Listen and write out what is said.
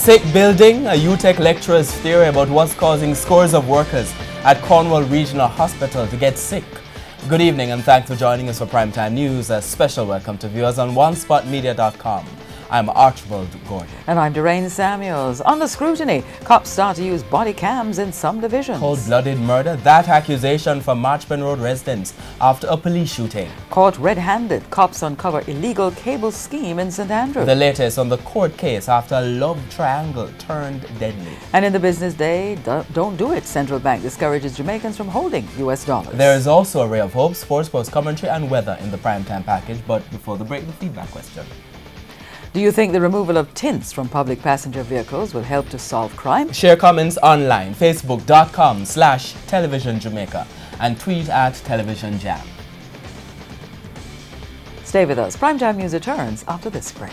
Sick building, a UTech lecturer's theory about what's causing scores of workers at Cornwall Regional Hospital to get sick. Good evening and thanks for joining us for Primetime News. A special welcome to viewers on onespotmedia.com. I'm Archibald Gordon. And I'm Doreen Samuels. Under scrutiny, cops start to use body cams in some divisions. Cold-blooded murder, that accusation from Marchban Road residents after a police shooting. Caught red-handed, cops uncover illegal cable scheme in St Andrews. The latest on the court case after a love triangle turned deadly. And in the business day, don't do it. Central Bank discourages Jamaicans from holding US dollars. There is also a ray of hope, sports post commentary and weather in the primetime package. But before the break, the feedback question. Do you think the removal of tints from public passenger vehicles will help to solve crime? Share comments online, facebook.com/Television Jamaica and tweet at Television Jam. Stay with us. Primetime News returns after this break.